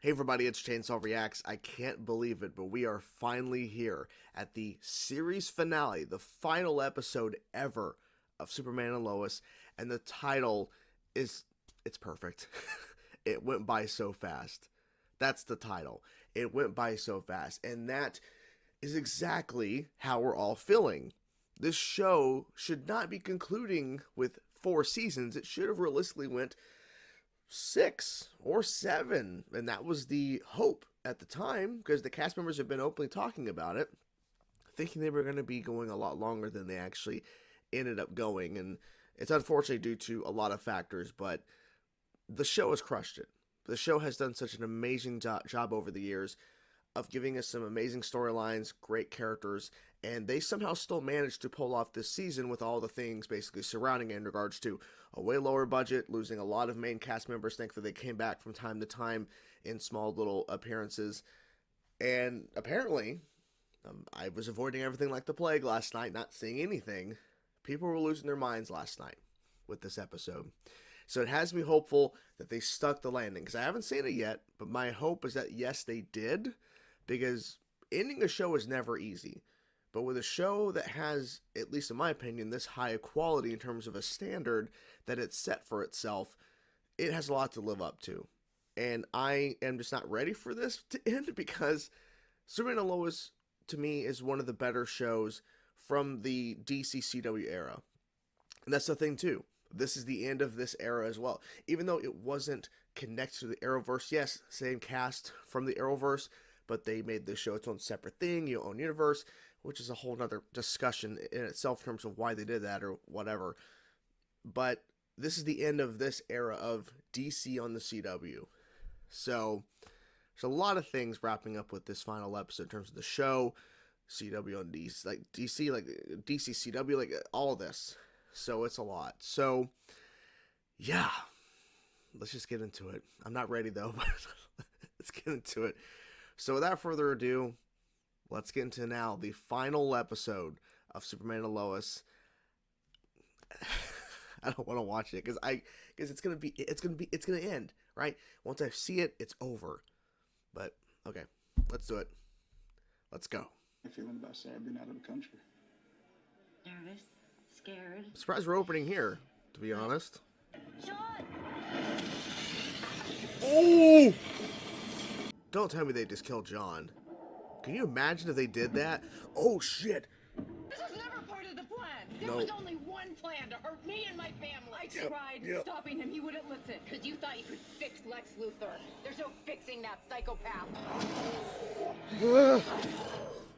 Hey everybody, it's Chainsaw Reacts. I can't believe it, but we are finally here at the series finale, the final episode ever of Superman and Lois, and the title it's perfect. It went by so fast. That's the title. It went by so fast, and that is exactly how we're all feeling. This show should not be concluding with 4 seasons. It should have realistically went 6 or 7, and that was the hope at the time, because the cast members have been openly talking about it, thinking they were going to be going a lot longer than they actually ended up going. And it's unfortunately due to a lot of factors, but the show has crushed it. The show has done such an amazing job over the years of giving us some amazing storylines, great characters, and they somehow still managed to pull off this season with all the things basically surrounding it in regards to a way lower budget, losing a lot of main cast members. Thankfully, they came back from time to time in small little appearances. And apparently, I was avoiding everything like the plague last night, not seeing anything. People were losing their minds last night with this episode. So it has me hopeful that they stuck the landing, because I haven't seen it yet, but my hope is that yes, they did, because ending a show is never easy. But with a show that has, at least in my opinion, this high quality in terms of a standard that it's set for itself, it has a lot to live up to. And I am just not ready for this to end, because Superman and Lois, to me, is one of the better shows from the DC CW era. And that's the thing, too. This is the end of this era as well. Even though it wasn't connected to the Arrowverse, yes, same cast from the Arrowverse, but they made this show its own separate thing, own universe, which is a whole nother discussion in itself in terms of why they did that or whatever. But this is the end of this era of DC on the CW. So there's a lot of things wrapping up with this final episode in terms of the show, CW on DC, like DC CW, like all of this. So it's a lot. So yeah, let's just get into it. I'm not ready though, but let's get into it. So without further ado, let's get into now the final episode of Superman and Lois. I don't want to watch it because it's gonna end, right? Once I see it, it's over. But okay, let's do it. Let's go. I'm feeling about Sarah being out of the country. Nervous, scared. I'm surprised we're opening here, to be honest. John! Oh! Don't tell me they just killed John. Can you imagine if they did that? Oh shit! This was never part of the plan. There No. was only one plan, to hurt me and my family. I tried stopping him. He wouldn't listen. Because you thought you could fix Lex Luthor. There's no fixing that psychopath.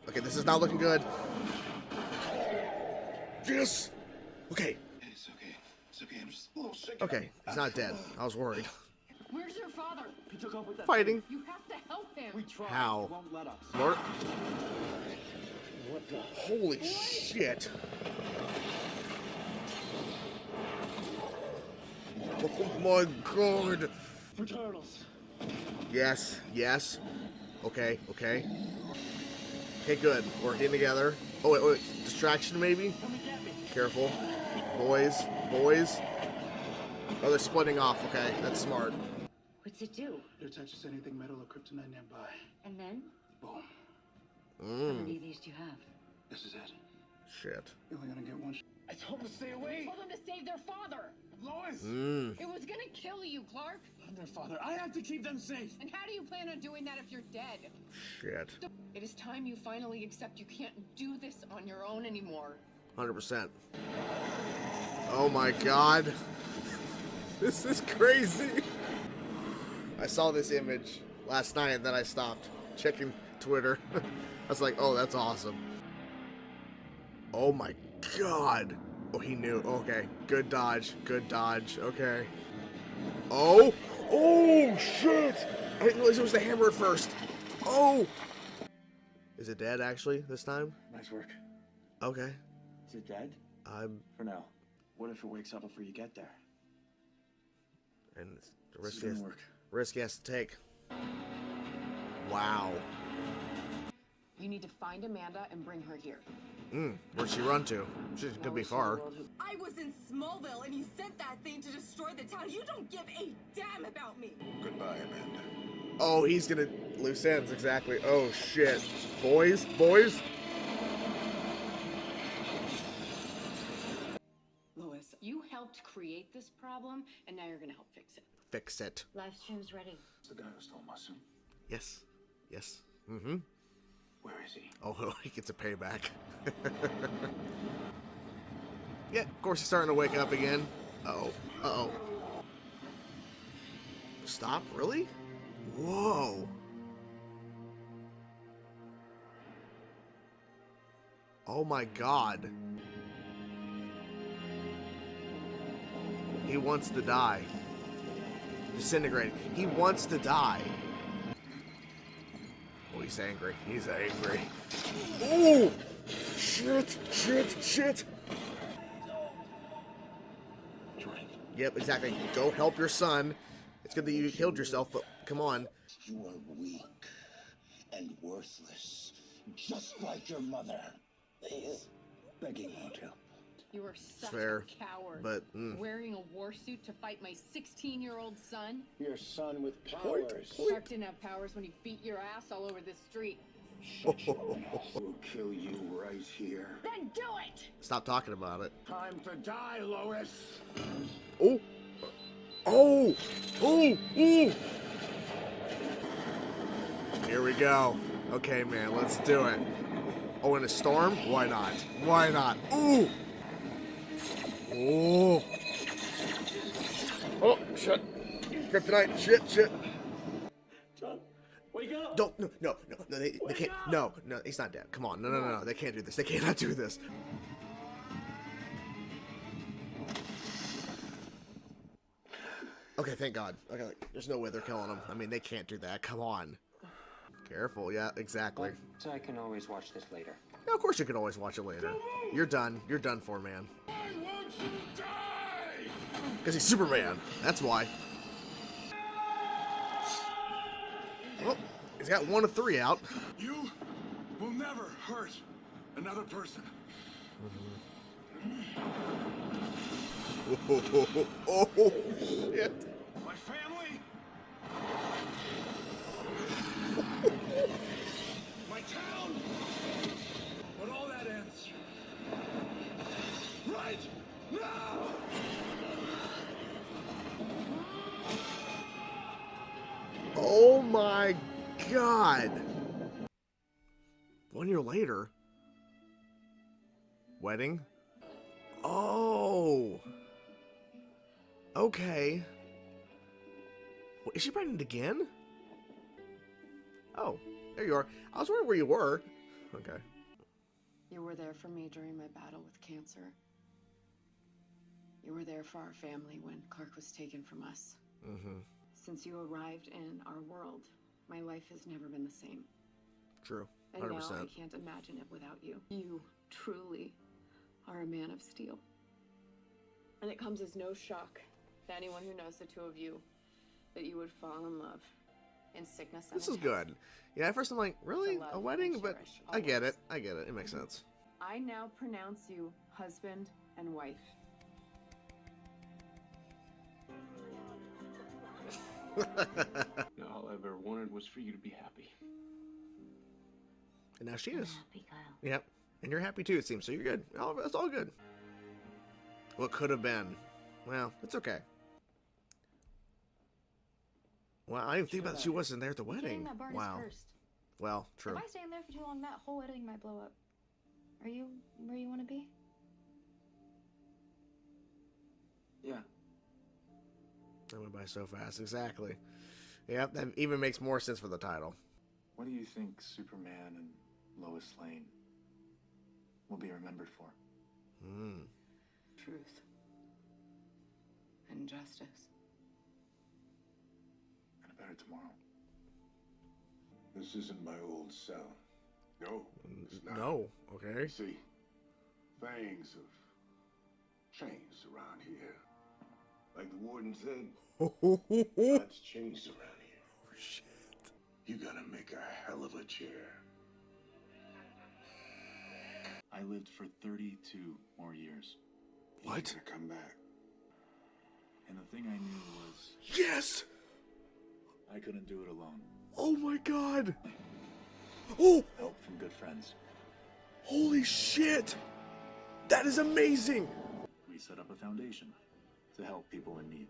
Okay, this is not looking good. Yes! Okay. It's okay. It's okay. I'm just a little sick. Okay, he's not dead. I was worried. Where's your father? He took off with that. Fighting. You have to help him. We tried. How? He won't let us. Mark? What the? Holy shit. Oh my god. For turtles. Yes, yes. Okay, okay. Okay, good. Working together. Oh, wait. Distraction, maybe? Come and get me. Careful. Boys. Oh, they're splitting off. Okay, that's smart. What's it do? It touches anything metal or kryptonite nearby. And then? Boom. How many of these do you have? This is it. Shit. You're only gonna get one. I told him to stay away. Told them to save their father. Lois. It was gonna kill you, Clark. I'm their father. I have to keep them safe. And how do you plan on doing that if you're dead? Shit. It is time you finally accept you can't do this on your own anymore. 100%. Oh my god. This is crazy. I saw this image last night and then I stopped checking Twitter. I was like, oh, that's awesome. Oh my god. Oh, he knew. Okay. Good dodge. Okay. Oh. Oh, shit. I didn't realize it was the hammer at first. Oh. Is it dead, actually, this time? Nice work. Okay. Is it dead? For now. What if it wakes up before you get there? And it's the This is gonna work. risk he has to take. Wow. You need to find Amanda and bring her here. Where'd she run to? She could be far. I was in Smallville and you sent that thing to destroy the town. You don't give a damn about me. Goodbye, Amanda. Oh, he's gonna loose ends, exactly. Oh shit. Boys, boys. Lois, you helped create this problem, and now you're gonna help fix it. Fix it. Live stream's ready. The guy who stole my suit. Yes. Yes. Mm-hmm. Where is he? Oh, he gets a payback. Yeah, of course he's starting to wake up again. Uh-oh. Uh-oh. Stop? Really? Whoa. Oh my god. He wants to die. Disintegrating. He wants to die. Oh, he's angry. He's angry. Ooh! Shit! Shit! Shit! Drink. Yep, exactly. Go help your son. It's good that you killed yourself, but come on. You are weak and worthless, just like your mother. Please, begging you to. You are such Fair, a coward. but, Wearing a war suit to fight my 16-year-old son? Your son with powers. Clark didn't have powers when he beat your ass all over this street. Shut your mouth. We'll kill you right here. Then do it! Stop talking about it. Time to die, Lois. Oh! Oh! Oh! Oh! Here we go. Okay, man, let's do it. Oh, in a storm? Why not? Why not? Ooh! Oh! Oh, shit. Kryptonite. Shit, shit. John, wake up! Don't, no, they can't, no, he's not dead. Come on, no, they can't do this. They cannot do this. Okay, thank God. Okay, there's no way they're killing him. I mean, they can't do that. Come on. Careful, yeah, exactly. So I can always watch this later. Yeah, of course you can always watch it later. You're done. You're done for, man. Why won't you die? Because he's Superman. That's why. Well, he's got 1 of 3 out. You will never hurt another person. Oh, shit. My family. My town. But all that ends right now. Oh my God. 1 year later. Wedding? Oh. Okay. Wait, is she pregnant again? Oh, there you are. I was wondering where you were. Okay. You were there for me during my battle with cancer. You were there for our family when Clark was taken from us. Mm-hmm. Since you arrived in our world, my life has never been the same. True. And 100%. now I can't imagine it without you. You truly are a man of steel. And it comes as no shock to anyone who knows the two of you that you would fall in love in sickness and This is in good. Yeah, at first I'm like, really? To love A wedding? and But cherish I get it. always. I get it. It makes sense. I now pronounce you husband and wife. All I ever wanted was for you to be happy. And now she I'm is. happy, Kyle. Yep. And you're happy too, it seems. So you're good. Oh, that's all good. What could have been? Well, it's okay. Well, I didn't think about that she wasn't there at the Getting wedding. that barn Wow. is cursed. Well, true. If I stay in there for too long, that whole wedding might blow up. Are you where you want to be? Yeah. That went by so fast. Exactly. Yep, that even makes more sense for the title. What do you think Superman and Lois Lane will be remembered for? Hmm. Truth. And justice. And a better tomorrow. This isn't my old cell. No, it's not. No. Okay. See, things have changed around here. Like the warden said, lots changed around here. Oh, shit. You gotta make a hell of a chair. I lived for 32 more years. What? He's gonna come back. And the thing I knew was Yes! I couldn't do it alone. Oh my god! Oh! Help from good friends. Holy shit! That is amazing! We set up a foundation to help people in need.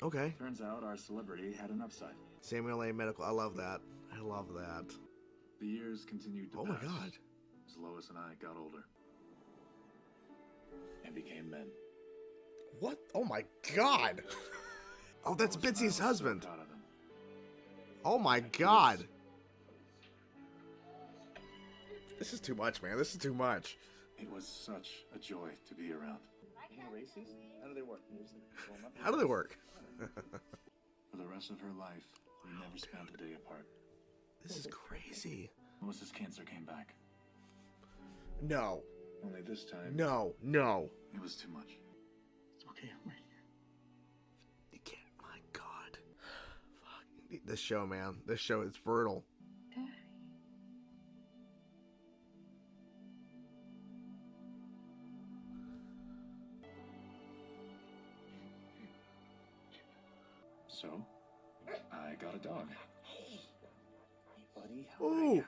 Okay. Turns out our celebrity had an upside. Samuel A. Medical. I love that. I love that. The years continued to Oh pass. my god. As Lois and I got older. And became men. What? Oh my god! Oh, that's Lois and I Bitsy's were so husband. proud of them. Oh my god. This is too much, man. This is too much. It was such a joy to be around. Races? How do they work? How do they work? For the rest of her life, we never spent a day apart. This is crazy. Lois's cancer came back. No. Only this time, No. No. it was too much. It's okay, I'm right here. You can't. My god. Fuck. This show, man. This show is brutal. So, I got a dog. Hey, buddy. Ooh.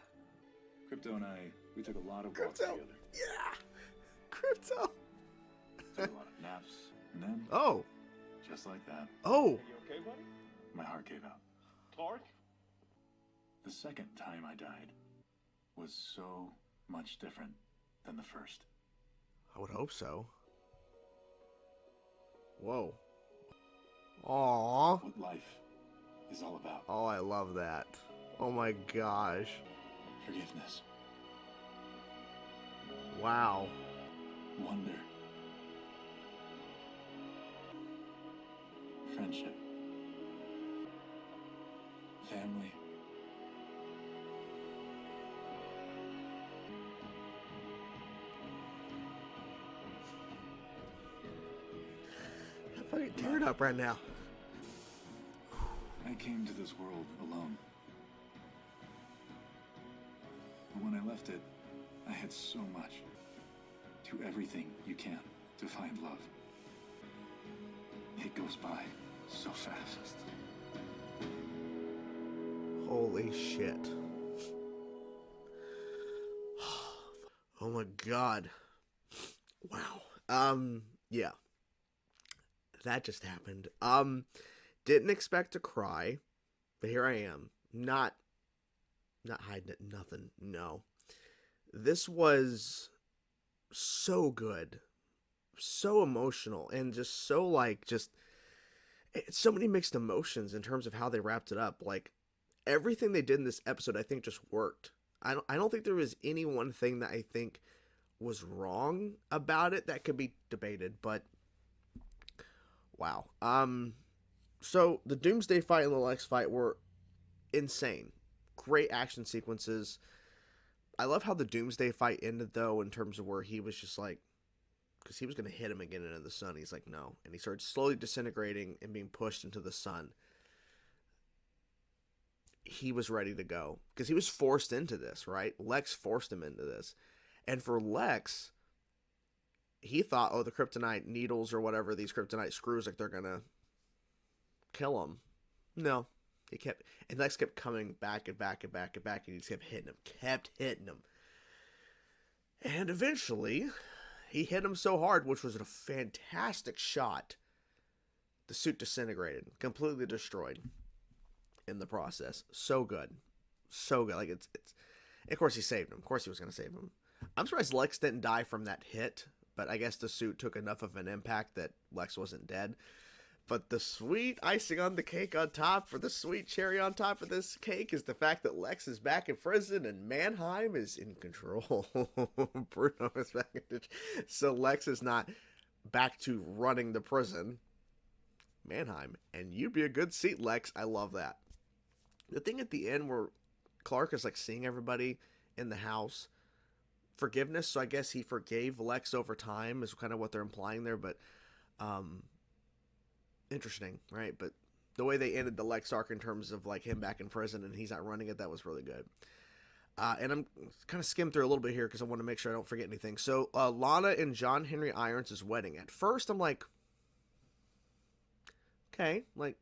Crypto and I, we took a lot of walks Crypto. together. Yeah. Crypto. Took a lot of naps. And then, Oh. just like that, Oh. You okay, buddy? my heart gave out. Clark? The second time I died was so much different than the first. I would hope so. Whoa. Aww. What life is all about. Oh, I love that. Oh my gosh. Forgiveness, Wow. wonder, friendship, family. I'm fucking tearing up right now. I came to this world alone. But when I left it, I had so much. Do everything you can to find love. It goes by so fast. Holy shit. Oh my god. Wow. Yeah. That just happened. Didn't expect to cry, but here I am. Not hiding it, nothing. No. This was so good. So emotional and just so so many mixed emotions in terms of how they wrapped it up. Like everything they did in this episode I think just worked. I don't think there was any one thing that I think was wrong about it that could be debated, but wow. So the Doomsday fight and the Lex fight were insane. Great action sequences. I love how the Doomsday fight ended though, in terms of where he was just like, because he was going to hit him again into the sun. He's like, no. And he started slowly disintegrating and being pushed into the sun. He was ready to go because he was forced into this, right? Lex forced him into this. And for Lex, he thought, oh, the kryptonite needles or whatever, these kryptonite screws, like they're going to kill him. No. And Lex kept coming back and back and back and back, and he just kept hitting him. And eventually, he hit him so hard, which was a fantastic shot. The suit disintegrated, completely destroyed in the process. So good. So good. Like, it's of course he saved him. Of course he was going to save him. I'm surprised Lex didn't die from that hit, but I guess the suit took enough of an impact that Lex wasn't dead. But the sweet icing on the cake on top, for the sweet cherry on top of this cake, is the fact that Lex is back in prison and Mannheim is in control. Bruno is back in so Lex is not back to running the prison. Mannheim. And you'd be a good seat, Lex. I love that. The thing at the end where Clark is like seeing everybody in the house. Forgiveness, so I guess he forgave Lex over time is kind of what they're implying there, but interesting, right? But the way they ended the Lex arc in terms of like him back in prison and he's not running it, that was really good. And I'm kind of skimmed through a little bit here because I want to make sure I don't forget anything. So Lana and John Henry Irons' wedding. At first I'm like, okay, like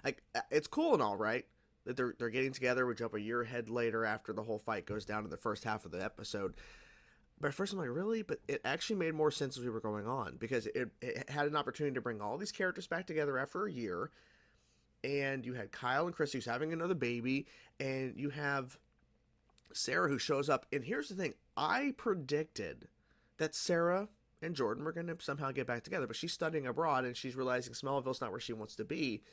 Like, it's cool and all, right? That they're getting together. We jump a year ahead later after the whole fight goes down in the first half of the episode. But at first I'm like, really? But it actually made more sense as we were going on, because it had an opportunity to bring all these characters back together after a year. And you had Kyle and Chrissy who's having another baby, and you have Sarah who shows up. And here's the thing. I predicted that Sarah and Jordan were going to somehow get back together, but she's studying abroad and she's realizing Smallville's not where she wants to be.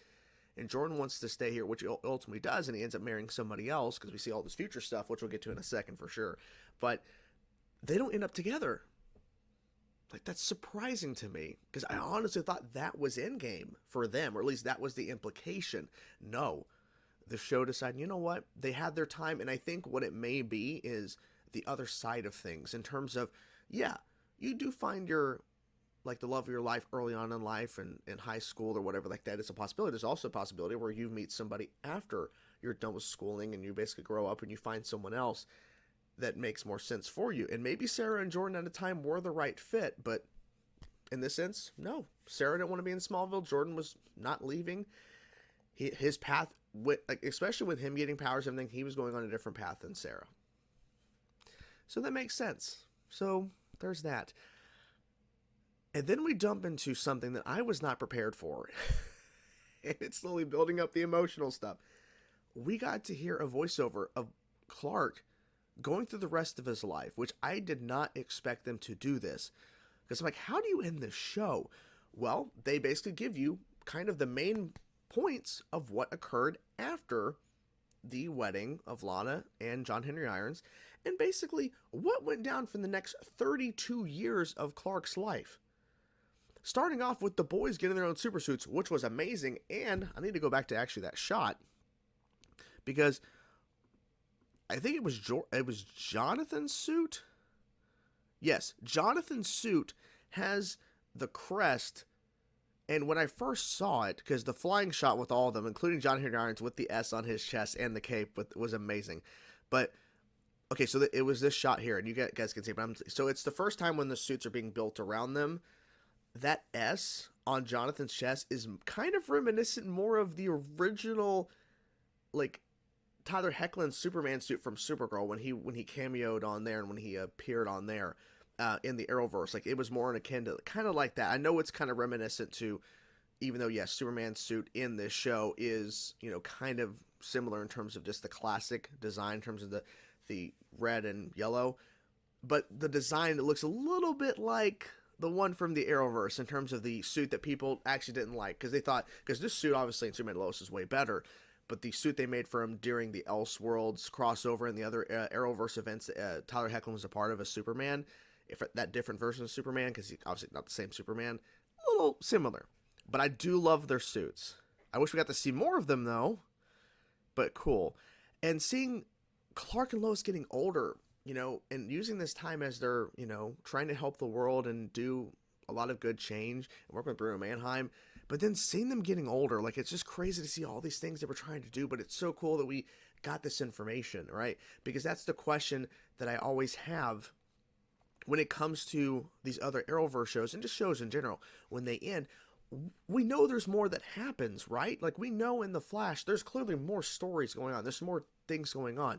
And Jordan wants to stay here, which he ultimately does, and he ends up marrying somebody else, because we see all this future stuff, which we'll get to in a second for sure. But they don't end up together. Like, that's surprising to me, because I honestly thought that was Endgame for them, or at least that was the implication. No. The show decided, you know what? They had their time, and I think what it may be is the other side of things, in terms of, yeah, you do find your, like, the love of your life early on in life and in high school or whatever like that. It's a possibility. There's also a possibility where you meet somebody after you're done with schooling and you basically grow up and you find someone else that makes more sense for you. And maybe Sarah and Jordan at a time were the right fit, but in this sense, no. Sarah didn't want to be in Smallville. Jordan was not leaving. His path, especially with him getting powers and everything, he was going on a different path than Sarah. So that makes sense. So there's that. And then we jump into something that I was not prepared for. And it's slowly building up the emotional stuff. We got to hear a voiceover of Clark going through the rest of his life, which I did not expect them to do this. Because I'm like, how do you end this show? Well, they basically give you kind of the main points of what occurred after the wedding of Lana and John Henry Irons, and basically what went down for the next 32 years of Clark's life. Starting off with the boys getting their own super suits, which was amazing, and I need to go back to actually that shot, because I think it was Jonathan's suit. Yes, Jonathan's suit has the crest, and when I first saw it, because the flying shot with all of them, including John Henry Irons with the S on his chest and the cape, was amazing. But okay, so it was this shot here, and you guys can see. But so it's the first time when the suits are being built around them. That S on Jonathan's chest is kind of reminiscent more of the original, like, Tyler Hoechlin's Superman suit from Supergirl when he cameoed on there and when he appeared on there in the Arrowverse. Like, it was more akin to kind of like that. I know it's kind of reminiscent to, even though, yes, Superman's suit in this show is, kind of similar in terms of just the classic design, in terms of the red and yellow. But the design, it looks a little bit like the one from the Arrowverse in terms of the suit that people actually didn't like, because they thought, because this suit obviously in Superman and Lois is way better, but the suit they made for him during the Elseworlds crossover and the other Arrowverse events Tyler Hoechlin was a part of as Superman, if that different version of Superman, because he's obviously not the same Superman, a little similar. But I do love their suits. I wish we got to see more of them though, but cool. And seeing Clark and Lois getting older, and using this time as they're, trying to help the world and do a lot of good change and work with Bruno Mannheim, but then seeing them getting older, like, it's just crazy to see all these things they were trying to do, but it's so cool that we got this information, right? Because that's the question that I always have when it comes to these other Arrowverse shows and just shows in general. When they end, we know there's more that happens, right? Like, we know in The Flash, there's clearly more stories going on. There's more things going on.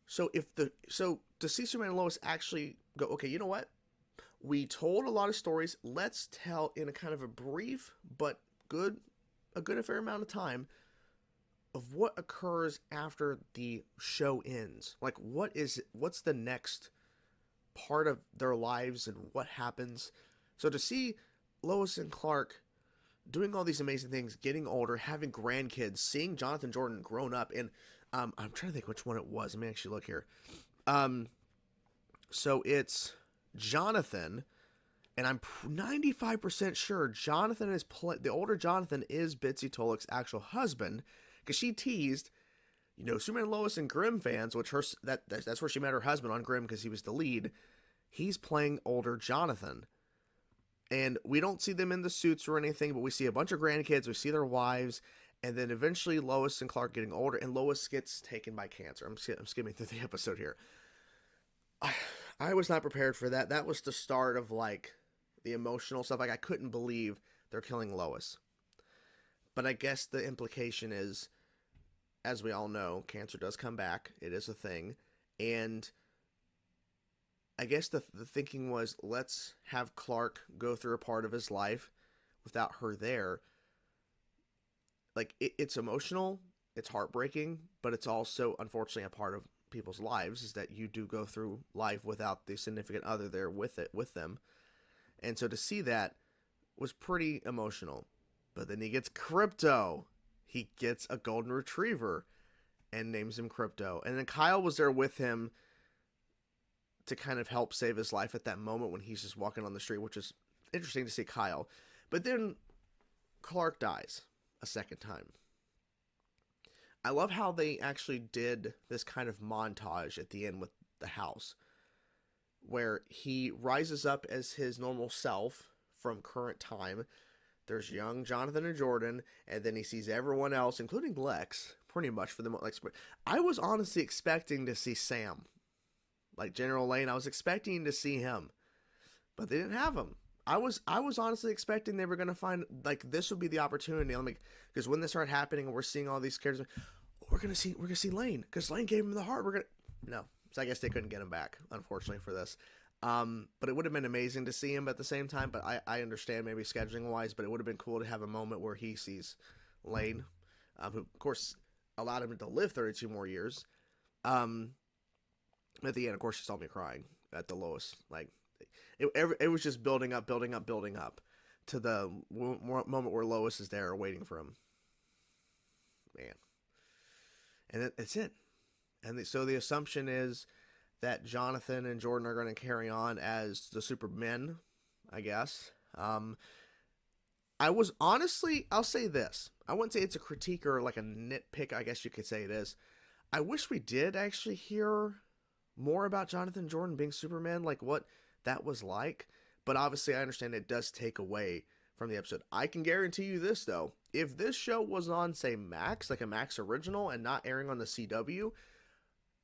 So to see Superman and Lois actually go, okay, you know what? We told a lot of stories. Let's tell in a kind of a brief but a fair amount of time of what occurs after the show ends. Like, what's the next part of their lives and what happens? So to see Lois and Clark doing all these amazing things, getting older, having grandkids, seeing Jonathan Jordan grown up, and I'm trying to think which one it was. Let me actually look here. So it's Jonathan, and I'm 95% sure Jonathan is the older Jonathan is Bitsy Tolek's actual husband, because she teased, Superman, Lois, and Grimm fans, which that's where she met her husband on Grimm, because he was the lead. He's playing older Jonathan, and we don't see them in the suits or anything, but we see a bunch of grandkids. We see their wives. And then eventually Lois and Clark getting older, and Lois gets taken by cancer. I'm skimming through the episode here. I was not prepared for that. That was the start of, like, the emotional stuff. Like, I couldn't believe they're killing Lois. But I guess the implication is, as we all know, cancer does come back. It is a thing. And I guess the thinking was, let's have Clark go through a part of his life without her there. Like, it's emotional, it's heartbreaking, but it's also, unfortunately, a part of people's lives, is that you do go through life without the significant other there with them. And so to see that was pretty emotional. But then he gets Crypto. He gets a golden retriever and names him Crypto. And then Kyle was there with him to kind of help save his life at that moment when he's just walking on the street, which is interesting to see Kyle. But then Clark dies a second time. I love how they actually did this kind of montage at the end with the house, where he rises up as his normal self from current time. There's young Jonathan and Jordan, and then he sees everyone else, including Lex, pretty much for the most. Like, I was honestly expecting to see Sam, like General Lane. I was expecting to see him, but they didn't have him. I was honestly expecting they were gonna find, like, this would be the opportunity. Because when this started happening and we're seeing all these characters, we're gonna see Lane, because Lane gave him the heart. No. So I guess they couldn't get him back, unfortunately, for this. But it would have been amazing to see him at the same time. But I understand maybe scheduling wise, but it would have been cool to have a moment where he sees Lane, who of course allowed him to live 32 more years. At the end, of course, she saw me crying at the Lois. Like, it was just building up to the moment where Lois is there waiting for him. Man. And that's it. And so the assumption is that Jonathan and Jordan are going to carry on as the Supermen, I guess. I was honestly, I'll say this. I wouldn't say it's a critique or like a nitpick, I guess you could say it is. I wish we did actually hear more about Jonathan and Jordan being Superman, like what that was like. But obviously I understand it does take away from the episode. I can guarantee you this, though. If this show was on, say, Max, like a Max original, and not airing on the CW,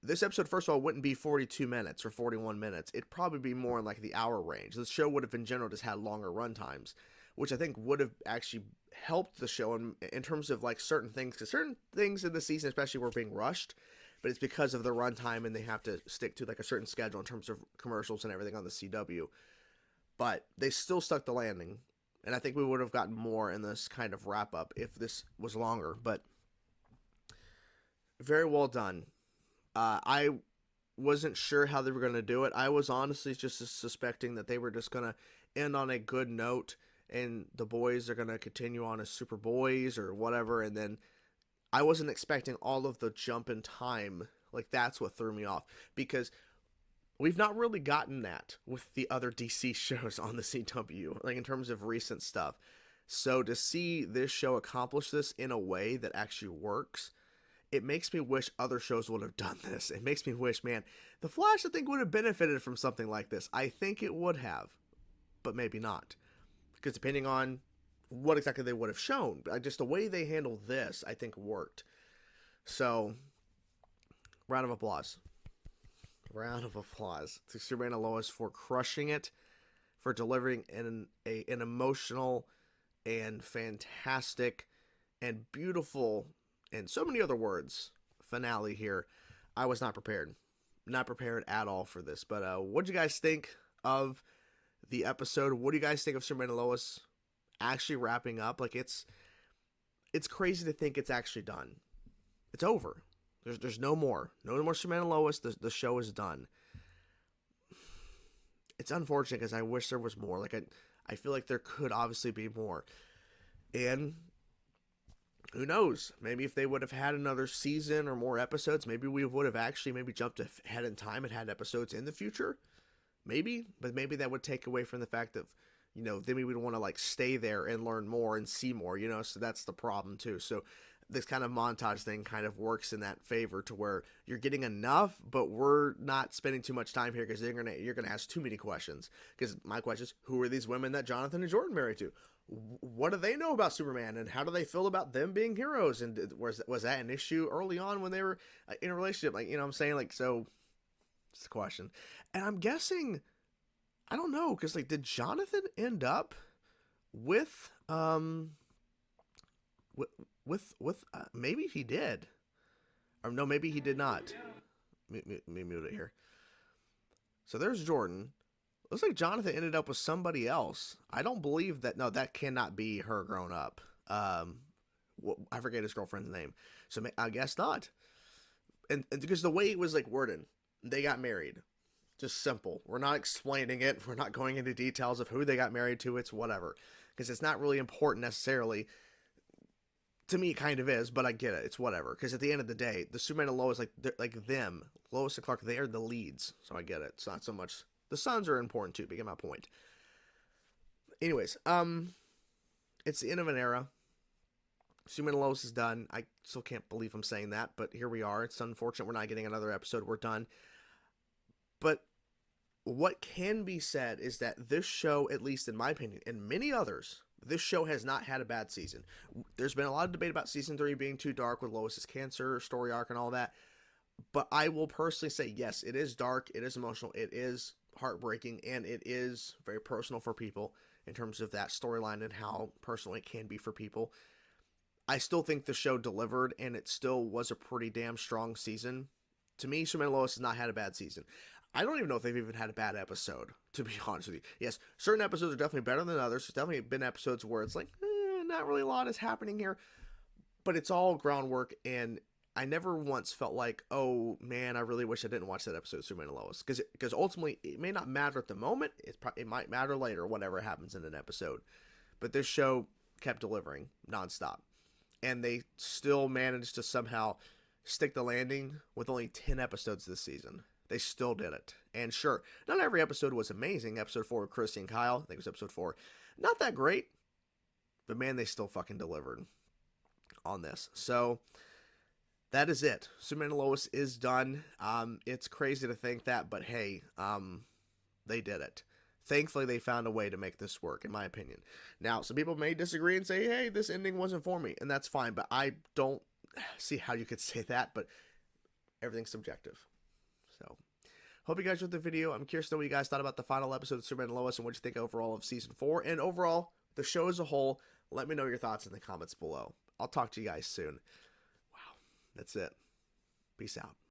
this episode, first of all, wouldn't be 42 minutes or 41 minutes. It'd probably be more in like the hour range. The show would have, in general, just had longer run times, which I think would have actually helped the show in terms of like certain things. Because certain things in the season, especially, were being rushed, but it's because of the runtime and they have to stick to like a certain schedule in terms of commercials and everything on the CW. But they still stuck the landing. And I think we would have gotten more in this kind of wrap-up if this was longer. But very well done. I wasn't sure how they were going to do it. I was honestly just suspecting that they were just going to end on a good note and the boys are going to continue on as Superboys or whatever. And then I wasn't expecting all of the jump in time. Like, that's what threw me off. Because we've not really gotten that with the other DC shows on the CW, like in terms of recent stuff. So to see this show accomplish this in a way that actually works, it makes me wish other shows would have done this. It makes me wish, man, The Flash, I think, would have benefited from something like this. I think it would have, but maybe not. Because depending on what exactly they would have shown, just the way they handled this, I think worked. So, round of applause. Round of applause to Superman and Lois for crushing it, for delivering an emotional and fantastic and beautiful and so many other words finale here. I was not prepared. Not prepared at all for this. But what do you guys think of the episode? What do you guys think of Superman and Lois actually wrapping up? Like, it's crazy to think it's actually done. It's over. There's no more. No more Superman and Lois. The show is done. It's unfortunate because I wish there was more. Like, I feel like there could obviously be more. And who knows? Maybe if they would have had another season or more episodes, maybe we would have actually maybe jumped ahead in time and had episodes in the future. Maybe. But maybe that would take away from the fact that, you know, then we would want to like stay there and learn more and see more, you know? So that's the problem too. So this kind of montage thing kind of works in that favor to where you're getting enough, but we're not spending too much time here because you're gonna ask too many questions. Because my question is, who are these women that Jonathan and Jordan married to? What do they know about Superman, and how do they feel about them being heroes? And was that an issue early on when they were in a relationship? Like, you know what I'm saying? Like, so it's the question. And I'm guessing, I don't know, because like, did Jonathan end up with with maybe he did, or no, maybe he did not. Let me mute it here. So there's Jordan. Looks like Jonathan ended up with somebody else. I don't believe that. No, that cannot be her grown up. I forget his girlfriend's name. So I guess not. And because the way it was like worded, they got married. Just simple. We're not explaining it. We're not going into details of who they got married to. It's whatever. Because it's not really important necessarily. To me, it kind of is, but I get it. It's whatever. Because at the end of the day, the Superman and Lois, like them, Lois and Clark, they are the leads. So I get it. It's not so much. The sons are important too, but you get my point. Anyways, it's the end of an era. Superman and Lois is done. I still can't believe I'm saying that, but here we are. It's unfortunate we're not getting another episode. We're done. But what can be said is that this show, at least in my opinion, and many others, this show has not had a bad season. There's been a lot of debate about season 3 being too dark with Lois's cancer story arc and all that. But I will personally say, yes, it is dark, it is emotional, it is heartbreaking, and it is very personal for people in terms of that storyline and how personal it can be for people. I still think the show delivered, and it still was a pretty damn strong season. To me, Superman and Lois has not had a bad season. I don't even know if they've even had a bad episode, to be honest with you. Yes, certain episodes are definitely better than others. There's definitely been episodes where it's like, not really a lot is happening here. But it's all groundwork, and I never once felt like, oh, man, I really wish I didn't watch that episode of Superman and Lois. Because ultimately, it may not matter at the moment. It might matter later, whatever happens in an episode. But this show kept delivering nonstop. And they still managed to somehow stick the landing with only 10 episodes this season. They still did it. And sure, not every episode was amazing. Episode 4 with Chrissy and Kyle, I think it was episode 4. Not that great. But man, they still fucking delivered on this. So that is it. Superman and Lois is done. It's crazy to think that, but hey, they did it. Thankfully, they found a way to make this work, in my opinion. Now, some people may disagree and say, hey, this ending wasn't for me, and that's fine, but I don't see how you could say that, but everything's subjective. So, hope you guys enjoyed the video. I'm curious to know what you guys thought about the final episode of Superman and Lois and what you think overall of Season 4, and overall, the show as a whole. Let me know your thoughts in the comments below. I'll talk to you guys soon. Wow, that's it. Peace out.